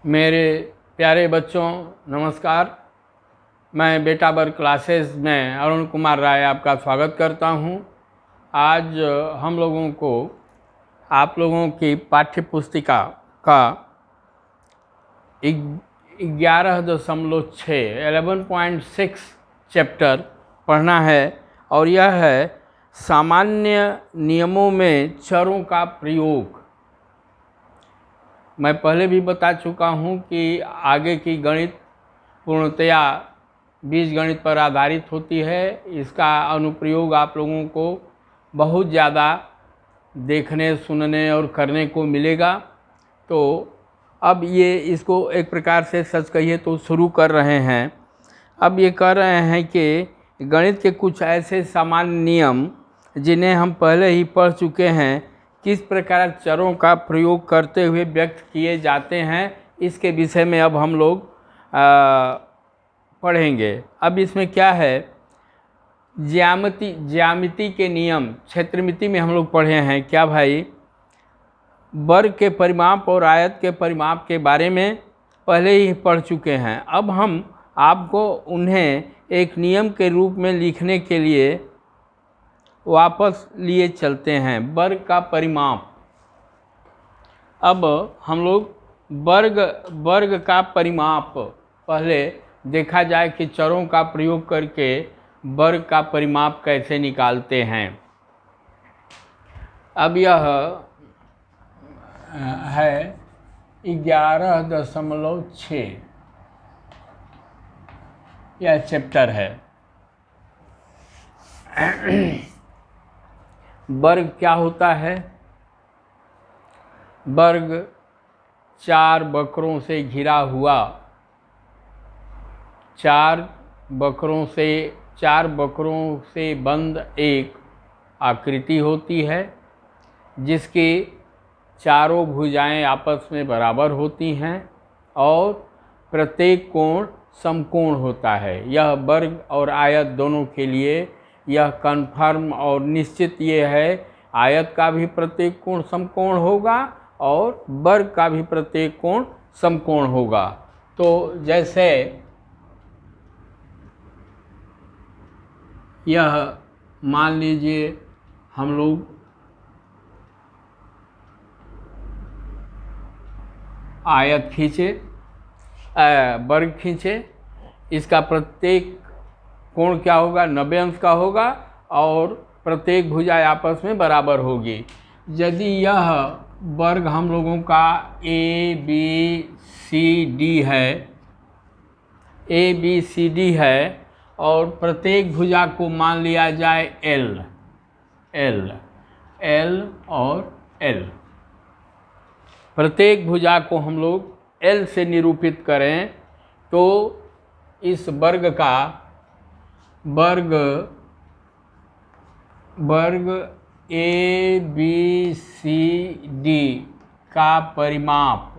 मेरे प्यारे बच्चों नमस्कार। मैं बेटा वर्ग क्लासेस में अरुण कुमार राय आपका स्वागत करता हूं। आज हम लोगों को आप लोगों की पाठ्य पुस्तिका का 11.6 चैप्टर पढ़ना है और यह है सामान्य नियमों में चरों का प्रयोग। मैं पहले भी बता चुका हूँ कि आगे की गणित पूर्णतया बीजगणित पर आधारित होती है। इसका अनुप्रयोग आप लोगों को बहुत ज़्यादा देखने, सुनने और करने को मिलेगा। तो अब ये इसको एक प्रकार से सच कहिए तो शुरू कर रहे हैं। अब ये कह रहे हैं कि गणित के कुछ ऐसे सामान्य नियम जिन्हें हम पहले ही पढ़ चुके हैं, किस प्रकार चरों का प्रयोग करते हुए व्यक्त किए जाते हैं, इसके विषय में अब हम लोग पढ़ेंगे। अब इसमें क्या है, ज्यामिति के नियम क्षेत्रमिति में हम लोग पढ़े हैं। क्या भाई, वर्ग के परिमाप और आयत के परिमाप के बारे में पहले ही पढ़ चुके हैं। अब हम आपको उन्हें एक नियम के रूप में लिखने के लिए वापस लिए चलते हैं। वर्ग का परिमाप। अब हम लोग वर्ग का परिमाप पहले देखा जाए कि चरों का प्रयोग करके वर्ग का परिमाप कैसे निकालते हैं। अब यह है 11.6 यह चैप्टर है। वर्ग क्या होता है? वर्ग 4 वक्रों से घिरा हुआ, 4 वक्रों से बंद एक आकृति होती है जिसकी चारों भुजाएं आपस में बराबर होती हैं और प्रत्येक कोण समकोण होता है। यह वर्ग और आयत दोनों के लिए यह कन्फर्म और निश्चित ये है, आयत का भी प्रत्येक कोण समकोण होगा और वर्ग का भी प्रत्येक कोण समकोण होगा। तो जैसे यह मान लीजिए हम लोग आयत खींचे, वर्ग खींचे, इसका प्रत्येक कोण क्या होगा? 90 अंश का होगा और प्रत्येक भुजा आपस में बराबर होगी। यदि यह वर्ग हम लोगों का ए बी सी डी है और प्रत्येक भुजा को मान लिया जाए एल और एल। प्रत्येक भुजा को हम लोग एल से निरूपित करें तो इस वर्ग ए बी सी डी का परिमाप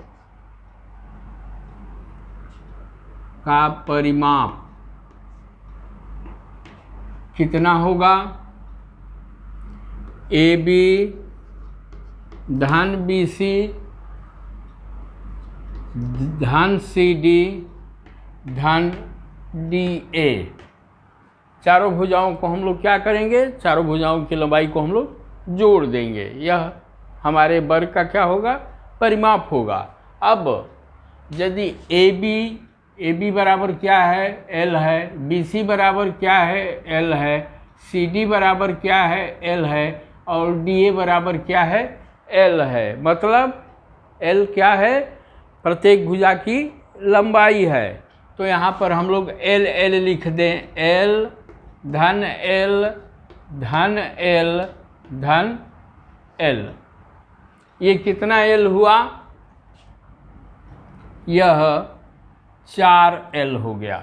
कितना होगा? ए बी धन बी सी धन सी डी धन डी ए। चारों भुजाओं को हम लोग क्या करेंगे? चारों भुजाओं की लंबाई को हम लोग जोड़ देंगे। यह हमारे वर्ग का क्या होगा? परिमाप होगा। अब यदि ए बी बराबर क्या है? एल है। बी सी बराबर क्या है? एल है। सी डी बराबर क्या है? एल है। और डी ए बराबर क्या है? एल है। मतलब एल क्या है? प्रत्येक भुजा की लंबाई है। तो यहाँ पर हम लोग एल लिख दें। एल धन एल धन एल धन एल। ये कितना एल हुआ? यह 4L हो गया।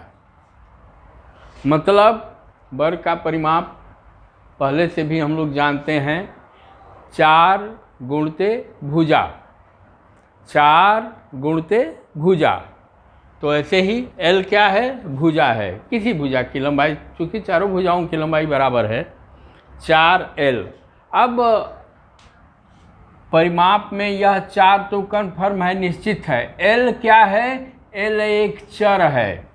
मतलब वर्ग का परिमाप पहले से भी हम लोग जानते हैं, 4 गुणते भुजा, 4 गुणते भुजा। तो ऐसे ही L क्या है? भुजा है, किसी भुजा की लंबाई, चूँकि चारों भुजाओं की लंबाई बराबर है, 4L। अब परिमाप में यह 4 तो कन्फर्म है, निश्चित है। एल क्या है? एल एक चर है।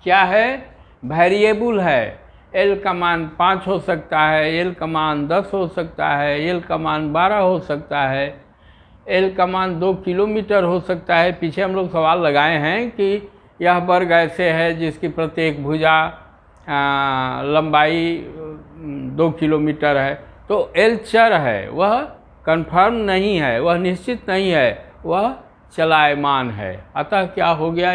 क्या है? वेरिएबल है। एल का मान 5 हो सकता है, एल का मान 10 हो सकता है, एल का मान 12 हो सकता है, एल का मान 2 किलोमीटर हो सकता है। पीछे हम लोग सवाल लगाए हैं कि यह वर्ग ऐसे है जिसकी प्रत्येक भुजा लंबाई 2 किलोमीटर है। तो एल चर है, वह कंफर्म नहीं है, वह निश्चित नहीं है, वह चलायमान है। अतः क्या हो गया?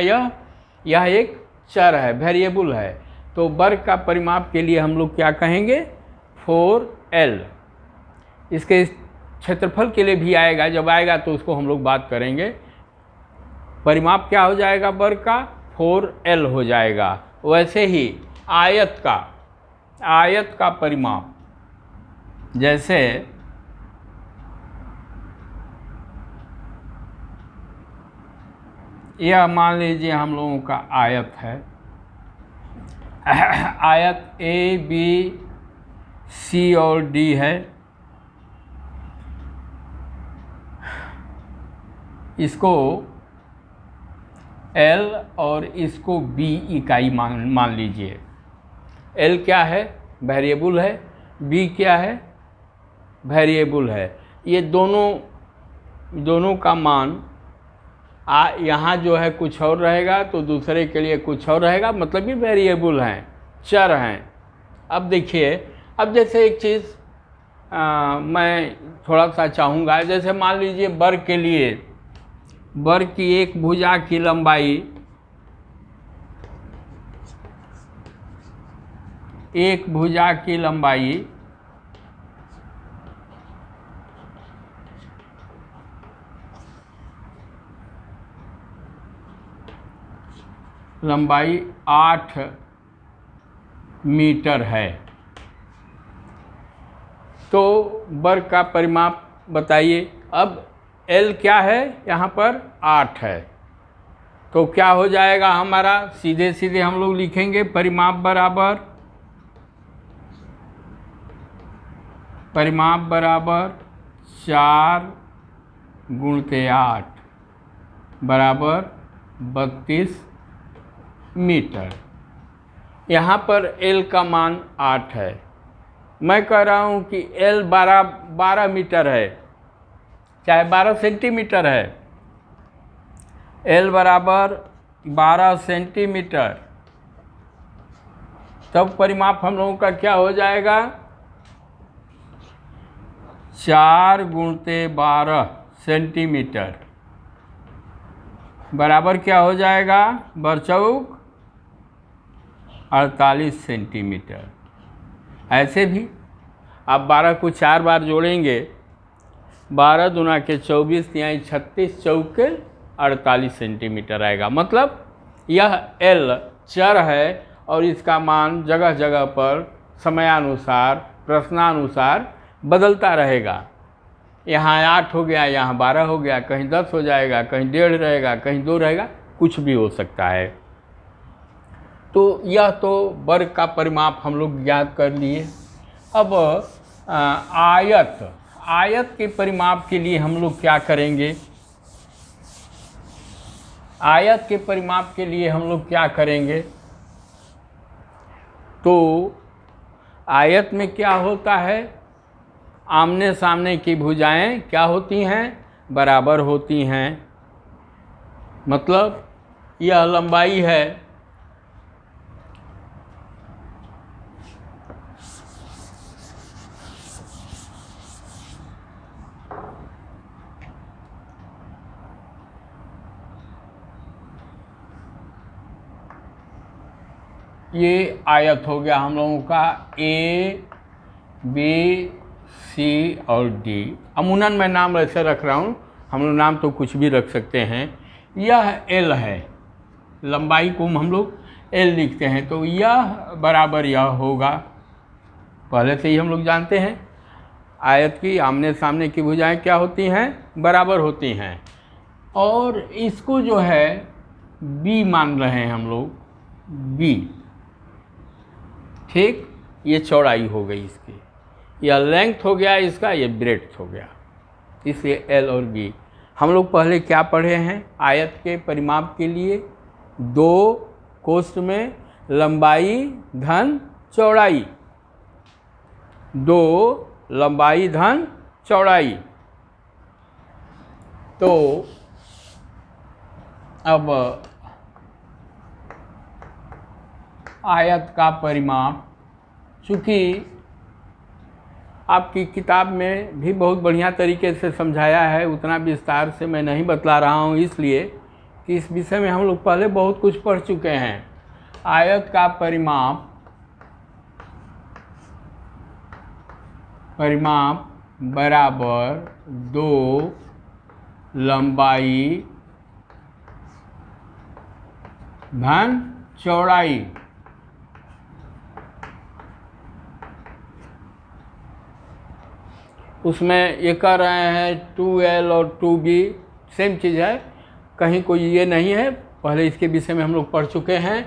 यह एक चर है, वेरिएबल है। तो वर्ग का परिमाप के लिए हम लोग क्या कहेंगे? 4L। इसके क्षेत्रफल के लिए भी आएगा, जब आएगा तो उसको हम लोग बात करेंगे। परिमाप क्या हो जाएगा वर्ग का? 4L हो जाएगा। वैसे ही आयत का परिमाप, जैसे यह मान लीजिए हम लोगों का आयत है, आयत ए बी सी और डी है। इसको L और इसको B इकाई मान लीजिए। L क्या है? वेरिएबल है। B क्या है? वेरिएबल है। ये दोनों का मान यहाँ जो है कुछ और रहेगा तो दूसरे के लिए कुछ और रहेगा, मतलब ये वेरिएबल हैं, चर हैं। अब देखिए, अब जैसे एक चीज़ मैं थोड़ा सा चाहूँगा, जैसे मान लीजिए वर्ग के लिए, वर्ग की एक भुजा की लंबाई, एक भुजा की लंबाई लंबाई 8 मीटर है। तो वर्ग का परिमाप बताइए। अब L क्या है? यहाँ पर 8 है। तो क्या हो जाएगा हमारा? सीधे सीधे हम लोग लिखेंगे परिमाप बराबर 4 गुणित 8 बराबर 32 मीटर। यहाँ पर L का मान 8 है। मैं कह रहा हूँ कि L 12 मीटर है, चाहे 12 सेंटीमीटर है। L बराबर 12 सेंटीमीटर। तब परिमाप हम लोगों का क्या हो जाएगा? 4 गुणित 12 सेंटीमीटर बराबर क्या हो जाएगा? बरचौक 48 सेंटीमीटर। ऐसे भी आप 12 को 4 बार जोड़ेंगे, 12 दूना के 24 यानी 36 चौके 48 सेंटीमीटर आएगा। मतलब यह L चर है और इसका मान जगह जगह पर समयानुसार, प्रश्नानुसार बदलता रहेगा। यहाँ 8 हो गया, यहाँ 12 हो गया, कहीं 10 हो जाएगा, कहीं 1.5 रहेगा, कहीं 2 रहेगा, कुछ भी हो सकता है। तो यह तो वर्ग का परिमाप हम लोग ज्ञात कर लिए। अब आयत के परिमाप के लिए हम लोग क्या करेंगे? आयत के परिमाप के लिए हम लोग क्या करेंगे? तो आयत में क्या होता है? आमने सामने की भुजाएं क्या होती हैं? बराबर होती हैं। मतलब यह लंबाई है, ये आयत हो गया हम लोगों का A, B, C और D। अमूमन मैं नाम ऐसे रख रहा हूँ, हम लोग नाम तो कुछ भी रख सकते हैं। यह L है, लंबाई को हम लोग L लिखते हैं। तो यह बराबर यह होगा, पहले से ही हम लोग जानते हैं। आयत की आमने सामने की भुजाएं क्या होती हैं? बराबर होती हैं। और इसको जो है B मान रहे हैं हम लोग, B। ठीक, ये चौड़ाई हो गई इसकी, यह लेंथ हो गया इसका, ये ब्रेड्थ हो गया। इसलिए एल और बी। हम लोग पहले क्या पढ़े हैं? आयत के परिमाप के लिए 2 कोष्ठ में लंबाई धन चौड़ाई, 2 लंबाई धन चौड़ाई। तो अब आयत का परिमाप, चूँकि आपकी किताब में भी बहुत बढ़िया तरीके से समझाया है, उतना विस्तार से मैं नहीं बतला रहा हूँ, इसलिए कि इस विषय में हम लोग पहले बहुत कुछ पढ़ चुके हैं। आयत का परिमाप बराबर 2 लंबाई धन चौड़ाई। उसमें ये कह रहे हैं 2L और 2B सेम चीज़ है, कहीं कोई ये नहीं है, पहले इसके विषय में हम लोग पढ़ चुके हैं।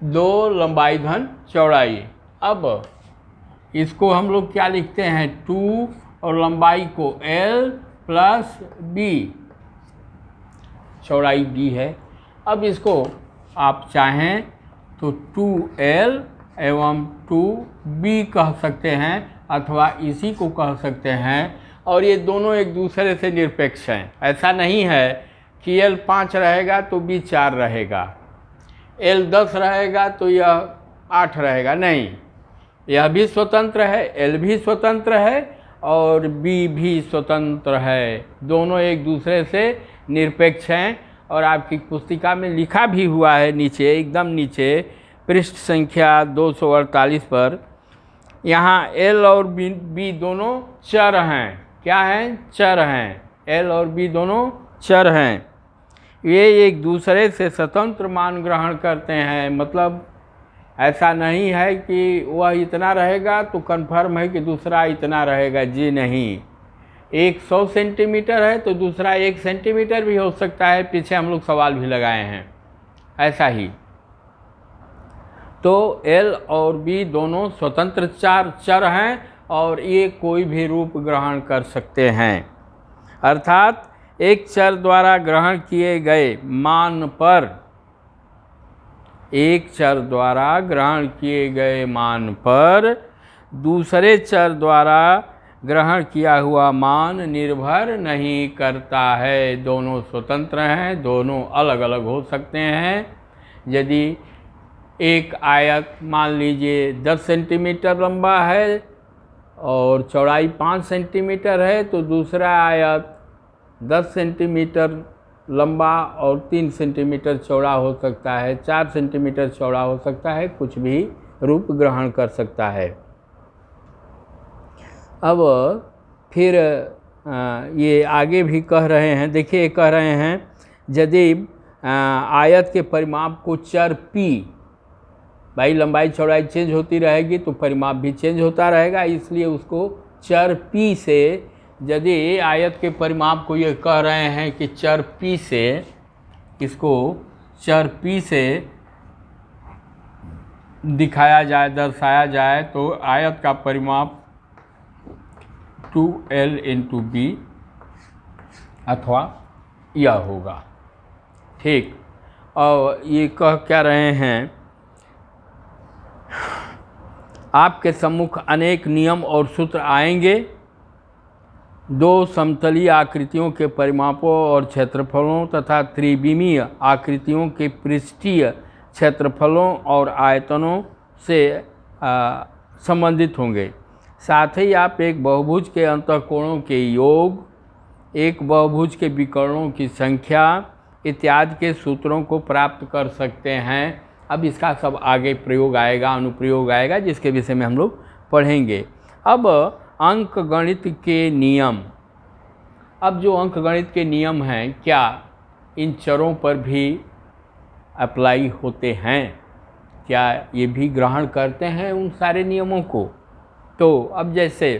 2 लंबाई धन चौड़ाई। अब इसको हम लोग क्या लिखते हैं? 2 और लंबाई को L प्लस B, चौड़ाई B है। अब इसको आप चाहें तो 2L एवं 2B कह सकते हैं, अथवा इसी को कह सकते हैं। और ये दोनों एक दूसरे से निरपेक्ष हैं। ऐसा नहीं है कि L 5 रहेगा तो B 4 रहेगा, L 10 रहेगा तो यह 8 रहेगा, नहीं। यह भी स्वतंत्र है, L भी स्वतंत्र है और B भी स्वतंत्र है। दोनों एक दूसरे से निरपेक्ष हैं। और आपकी पुस्तिका में लिखा भी हुआ है नीचे, एकदम नीचे पृष्ठ संख्या 248 पर, यहाँ L और B दोनों चर हैं। क्या हैं? चर हैं। L और B दोनों चर हैं। ये एक दूसरे से स्वतंत्र मान ग्रहण करते हैं। मतलब ऐसा नहीं है कि वह इतना रहेगा तो कन्फर्म है कि दूसरा इतना रहेगा, जी नहीं। एक 100 सेंटीमीटर है तो दूसरा 1 सेंटीमीटर भी हो सकता है, पीछे हम लोग सवाल भी लगाए हैं। ऐसा ही तो L और B दोनों स्वतंत्र चर हैं और ये कोई भी रूप ग्रहण कर सकते हैं। अर्थात एक चर द्वारा ग्रहण किए गए मान पर, एक चर द्वारा ग्रहण किए गए मान पर दूसरे चर द्वारा ग्रहण किया हुआ मान निर्भर नहीं करता है। दोनों स्वतंत्र हैं, दोनों अलग अलग हो सकते हैं। यदि एक आयत मान लीजिए 10 सेंटीमीटर लंबा है और चौड़ाई 5 सेंटीमीटर है, तो दूसरा आयत 10 सेंटीमीटर लंबा और 3 सेंटीमीटर चौड़ा हो सकता है, 4 सेंटीमीटर चौड़ा हो सकता है, कुछ भी रूप ग्रहण कर सकता है। अब फिर ये आगे भी कह रहे हैं, देखिए कह रहे हैं यदि आयत के परिमाप को चर P, भाई लंबाई चौड़ाई चेंज होती रहेगी तो परिमाप भी चेंज होता रहेगा, इसलिए उसको चर P से, यदि आयत के परिमाप को ये कह रहे हैं कि चर P से, इसको चर P से दिखाया जाए, दर्शाया जाए, तो आयत का परिमाप 2L × B अथवा यह होगा। ठीक। और ये कह क्या रहे हैं, आपके सम्मुख अनेक नियम और सूत्र आएंगे। 2 समतलीय आकृतियों के परिमापों और क्षेत्रफलों तथा त्रिविमीय आकृतियों के पृष्ठीय क्षेत्रफलों और आयतनों से संबंधित होंगे। साथ ही आप एक बहुभुज के अंतःकोणों के योग, एक बहुभुज के विकर्णों की संख्या इत्यादि के सूत्रों को प्राप्त कर सकते हैं। अब इसका सब आगे प्रयोग आएगा, अनुप्रयोग आएगा, जिसके विषय में हम लोग पढ़ेंगे। अब अंकगणित के नियम। अब जो अंकगणित के नियम हैं, क्या इन चरों पर भी अप्लाई होते हैं? क्या ये भी ग्रहण करते हैं उन सारे नियमों को? तो अब जैसे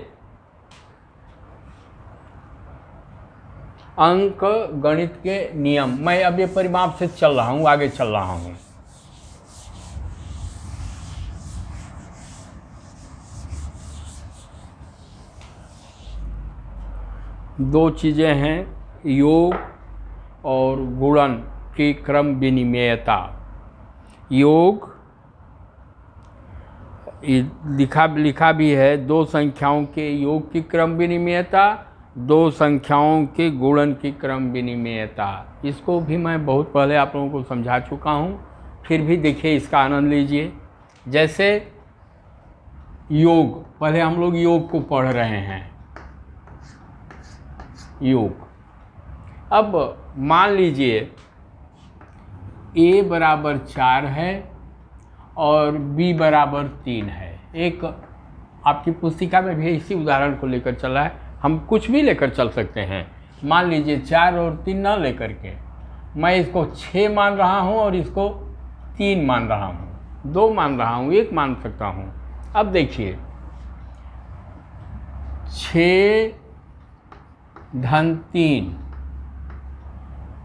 अंक गणित के नियम, मैं अब ये परिमाप से चल रहा हूँ, आगे चल रहा हूँ। दो चीज़ें हैं, योग और गुणन की क्रम विनिमेयता। योग लिखा भी है, दो संख्याओं के योग की क्रम विनिमेयता, दो संख्याओं के गुणन की क्रम विनिमेयता। इसको भी मैं बहुत पहले आप लोगों को समझा चुका हूँ, फिर भी देखिए इसका आनंद लीजिए। जैसे योग, पहले हम लोग योग को पढ़ रहे हैं, योग। अब मान लीजिए a बराबर 4 है और b बराबर 3 है। एक आपकी पुस्तिका में भी इसी उदाहरण को लेकर चला है, हम कुछ भी लेकर चल सकते हैं। मान लीजिए 4 और 3 ना लेकर के मैं इसको 6 मान रहा हूँ और इसको 3 मान रहा हूँ, 2 मान रहा हूँ, 1 मान सकता हूँ। अब देखिए 6 धन 3,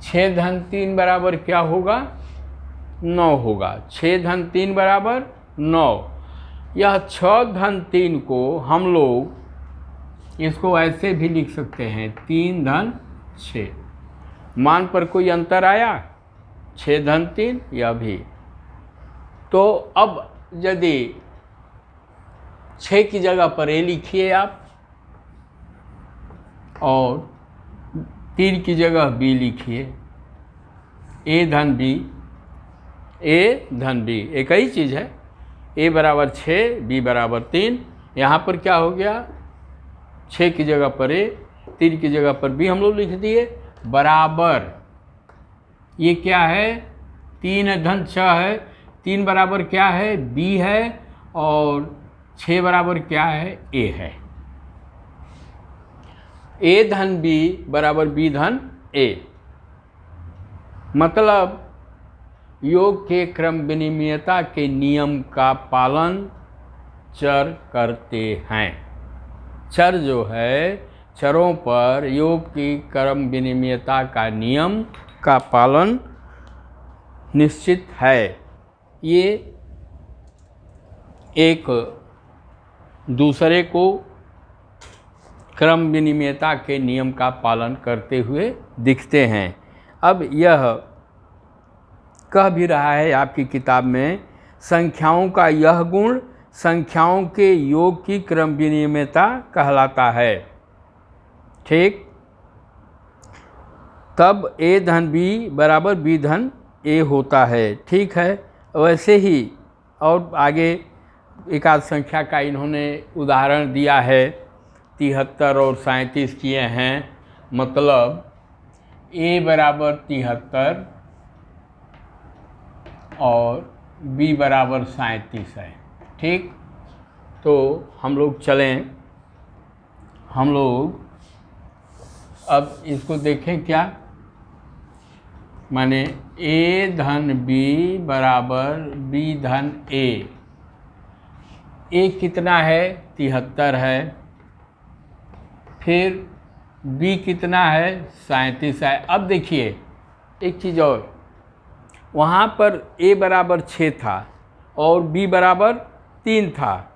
6 धन 3 बराबर क्या होगा? 9 होगा। 6 धन 3 बराबर 9। यह 6 धन 3 को हम लोग इसको ऐसे भी लिख सकते हैं, 3 धन 6। मान पर कोई अंतर आया? 6 धन 3 यह भी। तो अब यदि 6 की जगह पर a लिखिए आप और 3 की जगह b लिखिए, a धन b, a धन b एक ही चीज़ है। a बराबर 6, b बराबर 3। यहाँ पर क्या हो गया? 6 की जगह पर a, 3 की जगह पर b हम लोग लिख दिए, बराबर ये क्या है? 3 धन 6 है। 3 बराबर क्या है? b है और 6 बराबर क्या है? a है। a धन b बराबर b धन a। मतलब योग के क्रम विनिमेयता के नियम का पालन चर करते हैं। चर जो है, चरों पर योग की क्रम विनिमेयता का नियम का पालन निश्चित है। ये एक दूसरे को क्रम विनिमेयता के नियम का पालन करते हुए दिखते हैं। अब यह कह भी रहा है आपकी किताब में, संख्याओं का यह गुण संख्याओं के योग की क्रम विनिमेयता कहलाता है। ठीक, तब a धन b बराबर b धन a होता है। ठीक है, वैसे ही और आगे एक आध संख्या का इन्होंने उदाहरण दिया है, 73 और 37 किए हैं। मतलब a बराबर 73 और b बराबर 37 है। ठीक, तो हम लोग चलें, हम लोग अब इसको देखें क्या, माने a धन b बराबर b धन a। a कितना है? 73 है। फिर b कितना है? 37 है। अब देखिए एक चीज़ और, वहाँ पर a बराबर 6 था और b बराबर 3 था।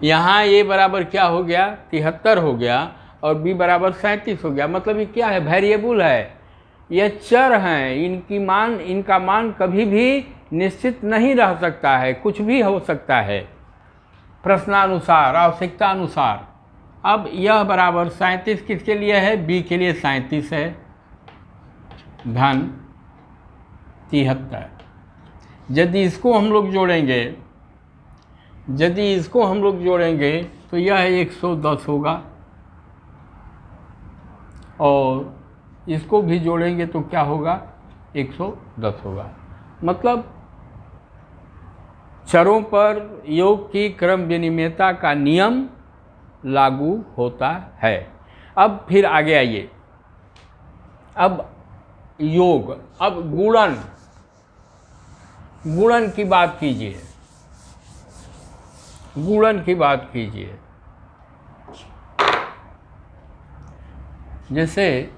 यहाँ a बराबर क्या हो गया? 73 हो गया और b बराबर 37 हो गया। मतलब ये क्या है? वेरिएबल है, ये चर हैं। इनका मान कभी भी निश्चित नहीं रह सकता है, कुछ भी हो सकता है प्रश्नानुसार, आवश्यकता अनुसार। अब यह बराबर 37 किसके लिए है? b के लिए 37 है, धन 73। यदि इसको हम लोग जोड़ेंगे, तो यह 110 होगा और इसको भी जोड़ेंगे तो क्या होगा? 110 होगा। मतलब चरों पर योग की क्रम विनिमेयता का नियम लागू होता है। अब फिर आगे आइए, अब योग, अब गुणन की बात कीजिए, गुणन की बात कीजिए। जैसे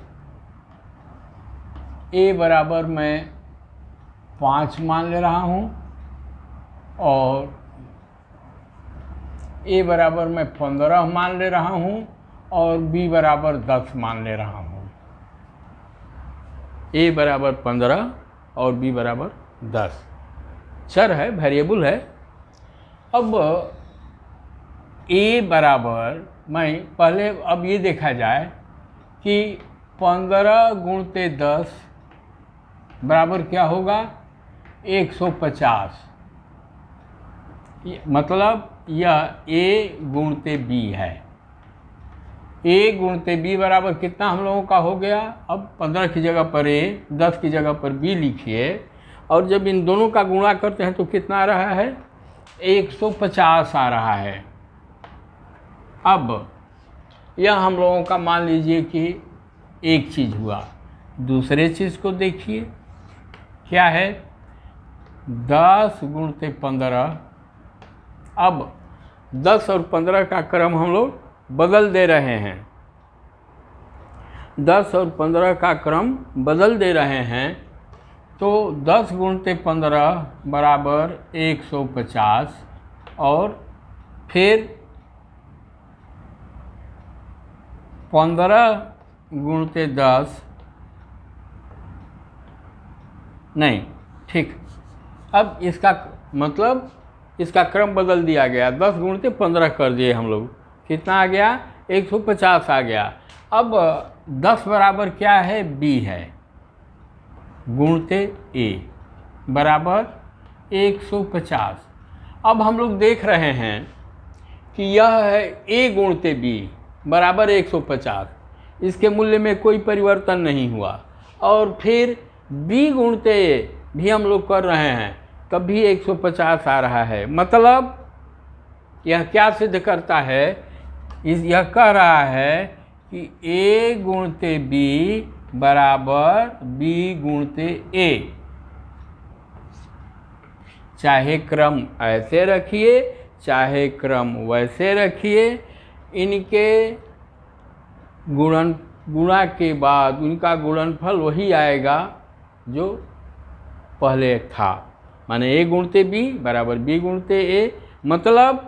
a बराबर मैं 5 मान ले रहा हूँ और a बराबर मैं 15 मान ले रहा हूँ और b बराबर 10 मान ले रहा हूँ। a बराबर 15 और b बराबर 10 चर है, वेरिएबल है। अब a बराबर मैं पहले अब ये देखा जाए कि 15 गुणते 10 बराबर क्या होगा 150, मतलब यह a गुणते b है। a गुणते b बराबर कितना हम लोगों का हो गया। अब 15 की जगह पर a, 10 की जगह पर b लिखिए और जब इन दोनों का गुणा करते हैं तो कितना आ रहा है 150 आ रहा है। अब यह हम लोगों का मान लीजिए कि एक चीज़ हुआ। दूसरे चीज़ को देखिए क्या है 10 गुणते 15। अब 10 और 15 का क्रम हम लोग बदल दे रहे हैं। 10 और 15 का क्रम बदल दे रहे हैं तो 10 गुणते 15 बराबर 150 और फिर 15 गुणते 10 नहीं ठीक। अब इसका मतलब इसका क्रम बदल दिया गया। 10 गुणते 15 कर दिए हम लोग, कितना आ गया 150 आ गया। अब 10 बराबर क्या है b है गुणते a बराबर 150। अब हम लोग देख रहे हैं कि यह है a गुणते b बराबर 150, इसके मूल्य में कोई परिवर्तन नहीं हुआ। और फिर b गुणते a भी हम लोग कर रहे हैं तब भी 150 आ रहा है। मतलब यह क्या सिद्ध करता है, यह कह रहा है कि a गुणते b बराबर b गुणते a। चाहे क्रम ऐसे रखिए चाहे क्रम वैसे रखिए, इनके गुणा के बाद उनका गुणनफल वही आएगा जो पहले था। माने a गुणते b बराबर b गुणते a। मतलब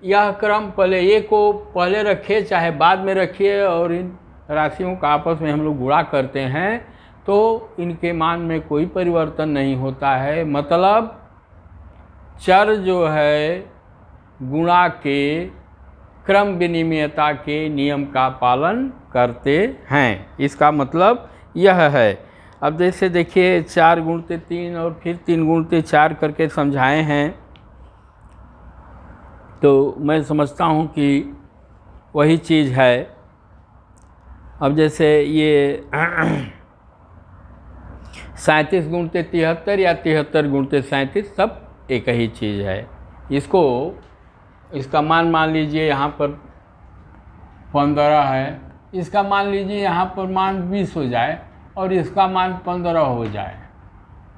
यह क्रम पहले a को पहले रखिए चाहे बाद में रखिए और इन राशियों का आपस में हम लोग गुणा करते हैं तो इनके मान में कोई परिवर्तन नहीं होता है। मतलब चर जो है गुणा के क्रम विनिमयता के नियम का पालन करते हैं, इसका मतलब यह है। अब जैसे देखिए 4 गुणते 3 और फिर 3 गुणते 4 करके समझाए हैं तो मैं समझता हूँ कि वही चीज़ है। अब जैसे ये 37 गुणते 73 या 73 गुणते 37 सब एक ही चीज़ है। इसका मान लीजिए यहाँ पर 15 है, इसका मान लीजिए यहाँ पर मान 20 हो जाए और इसका मान 15 हो जाए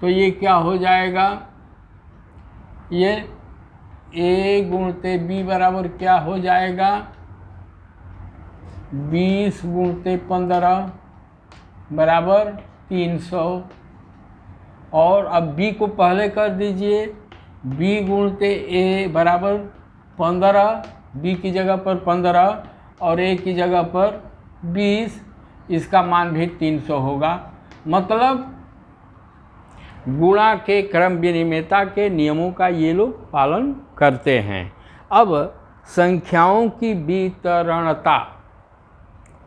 तो ये क्या हो जाएगा, ये a गुणते b बराबर क्या हो जाएगा 20 गुणते 15 बराबर 300। और अब b को पहले कर दीजिए, b गुणते a बराबर 15, b की जगह पर 15 और a की जगह पर 20, इसका मान भी 300 होगा। मतलब गुणा के क्रम विनिमयता के नियमों का ये लोग पालन करते हैं। अब संख्याओं की वितरणता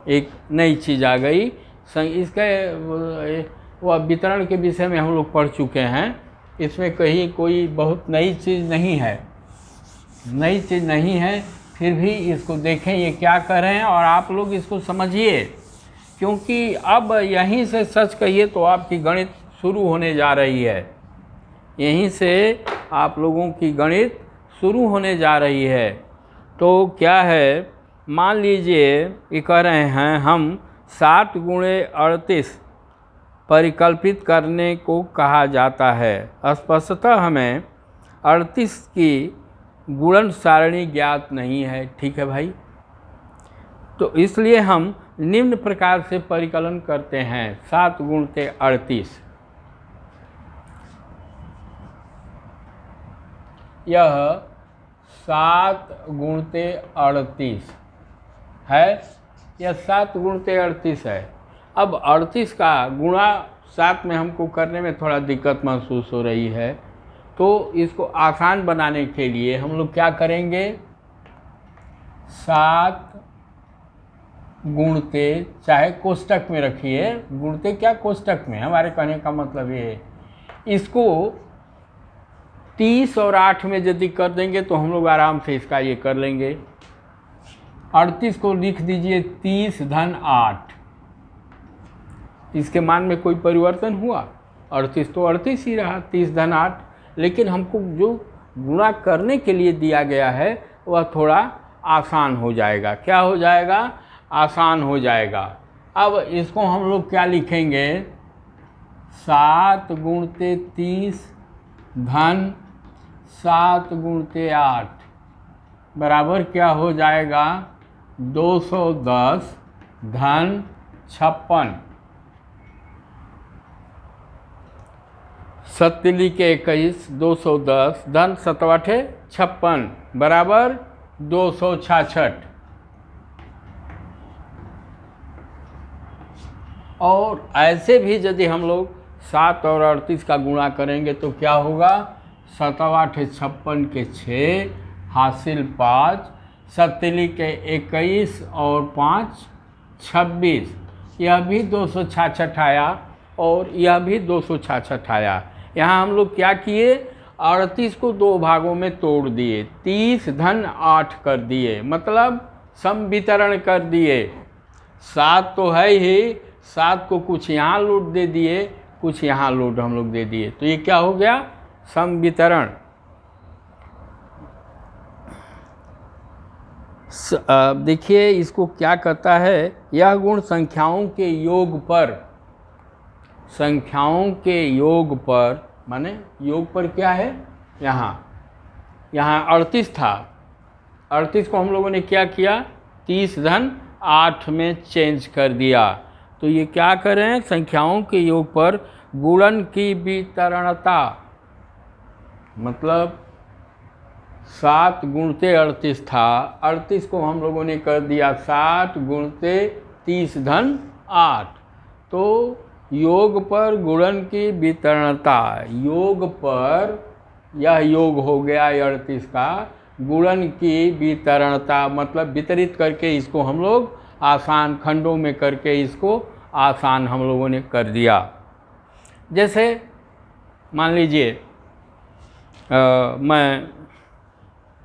एक नई चीज़ आ गई। इसके वह वितरण के विषय में हम लोग पढ़ चुके हैं, इसमें कहीं कोई बहुत नई चीज़ नहीं है, नई चीज़ नहीं है। फिर भी इसको देखें ये क्या कर रहे हैं और आप लोग इसको समझिए, क्योंकि अब यहीं से सच कहिए तो आपकी गणित शुरू होने जा रही है। यहीं से आप लोगों की गणित शुरू होने जा रही है। तो क्या है, मान लीजिए ये कह रहे हैं हम 7 गुणे 38 परिकल्पित करने को कहा जाता है। स्पष्टतः हमें 38 की गुणन सारणी ज्ञात नहीं है। ठीक है भाई, तो इसलिए हम निम्न प्रकार से परिकलन करते हैं 7 गुणते 38। यह 7 गुणते 38 है, यह 7 गुणते 38 है। अब 38 का गुणा 7 में हमको करने में थोड़ा दिक्कत महसूस हो रही है, तो इसको आसान बनाने के लिए हम लोग क्या करेंगे, 7 गुणते, चाहे कोष्टक में रखिए, गुणते क्या कोष्टक में, हमारे कहने का मतलब ये है, इसको 30 और 8 में यदि कर देंगे तो हम लोग आराम से इसका ये कर लेंगे। 38 को लिख दीजिए 30 धन 8, इसके मान में कोई परिवर्तन हुआ, 38 तो 38 ही रहा, 30 धन 8, लेकिन हमको जो गुणा करने के लिए दिया गया है वह थोड़ा आसान हो जाएगा। क्या हो जाएगा, आसान हो जाएगा। अब इसको हम लोग क्या लिखेंगे, 7 गुणते 30 धन 7 गुणते 8 बराबर क्या हो जाएगा, 210 धन 56। 7 लिखे 21, 210 धन 7 8 56 बराबर 266। और ऐसे भी यदि हम लोग 7 और 38 का गुणा करेंगे तो क्या होगा, 7 8 56 के 6 हासिल 5, 7 के 21 और 5 26, यह भी 266 आया और यह भी 266 आया। यहाँ हम लोग क्या किए, 38 को 2 भागों में तोड़ दिए, 30 धन 8 कर दिए, मतलब सम वितरण कर दिए। 7 तो है ही, 7 को कुछ यहाँ लोड दे दिए, कुछ यहाँ लोड हम लोग दे दिए, तो ये क्या हो गया, सम वितरण। देखिए इसको क्या कहता है, यह गुण संख्याओं के योग पर, संख्याओं के योग पर, माने योग पर क्या है, यहाँ 38 था, 38 को हम लोगों ने क्या किया, 30 धन 8 में चेंज कर दिया। तो ये क्या करें, संख्याओं के योग पर गुणन की वितरणता, मतलब 7 गुणते 38 था, 38 को हम लोगों ने कर दिया 7 गुणते 30 धन 8। तो योग पर गुणन की वितरणता, योग पर यह योग हो गया 38 का, गुणन की वितरणता मतलब वितरित करके इसको हम लोग आसान खंडों में करके इसको आसान हम लोगों ने कर दिया। जैसे मान लीजिए मैं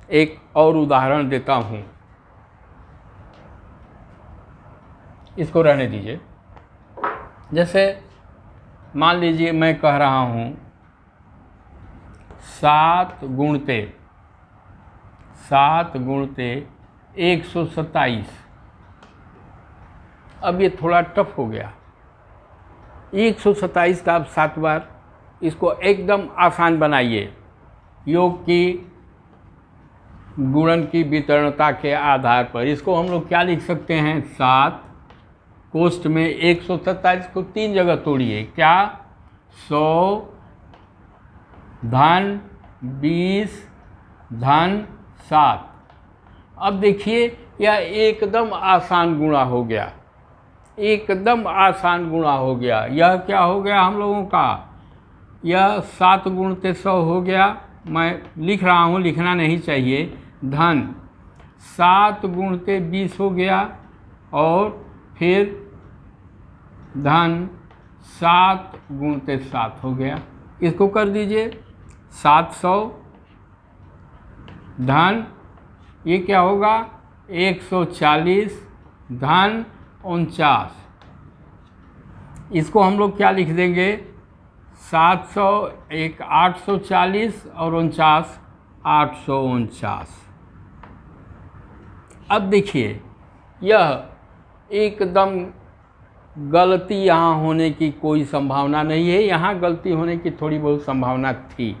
एक और उदाहरण देता हूँ, इसको रहने दीजिए। जैसे मान लीजिए मैं कह रहा हूँ 7 गुणते 127। अब ये थोड़ा टफ हो गया, 127 का अब 7 बार, इसको एकदम आसान बनाइए। योग की गुणन की वितरणता के आधार पर इसको हम लोग क्या लिख सकते हैं, 7 कोष्ठ में 127 को 3 जगह तोड़िए, क्या 100 धन 20 धन 7। अब देखिए यह एकदम आसान गुणा हो गया, एकदम आसान गुणा हो गया। यह क्या हो गया हम लोगों का, यह 7 गुणते 100 हो गया, मैं लिख रहा हूँ, लिखना नहीं चाहिए, धन 7 गुणते 20 हो गया, और फिर धन 7 गुणते 7 हो गया। इसको कर दीजिए 700 धन, ये क्या होगा 140 धन 49। इसको हम लोग क्या लिख देंगे, 700 एक 840 और 49 849। अब देखिए यह एकदम गलती यहाँ होने की कोई संभावना नहीं है, यहाँ गलती होने की थोड़ी बहुत संभावना थी,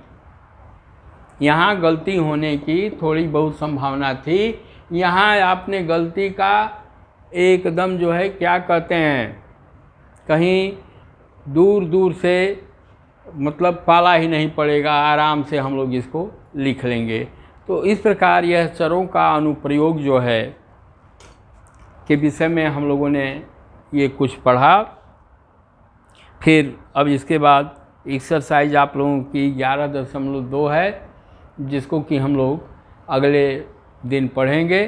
यहाँ गलती होने की थोड़ी बहुत संभावना थी। यहाँ आपने गलती का एकदम जो है क्या कहते हैं, कहीं दूर दूर से मतलब पाला ही नहीं पड़ेगा, आराम से हम लोग इसको लिख लेंगे। तो इस प्रकार यह चरों का अनुप्रयोग जो है के विषय में हम लोगों ने ये कुछ पढ़ा। फिर अब इसके बाद एक्सरसाइज आप लोगों की 11.2 है, जिसको कि हम लोग अगले दिन पढ़ेंगे।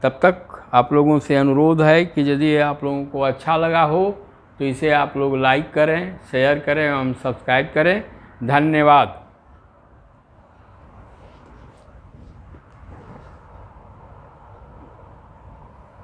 तब तक आप लोगों से अनुरोध है कि यदि आप लोगों को अच्छा लगा हो तो इसे आप लोग लाइक करें, शेयर करें एवं सब्सक्राइब करें। धन्यवाद।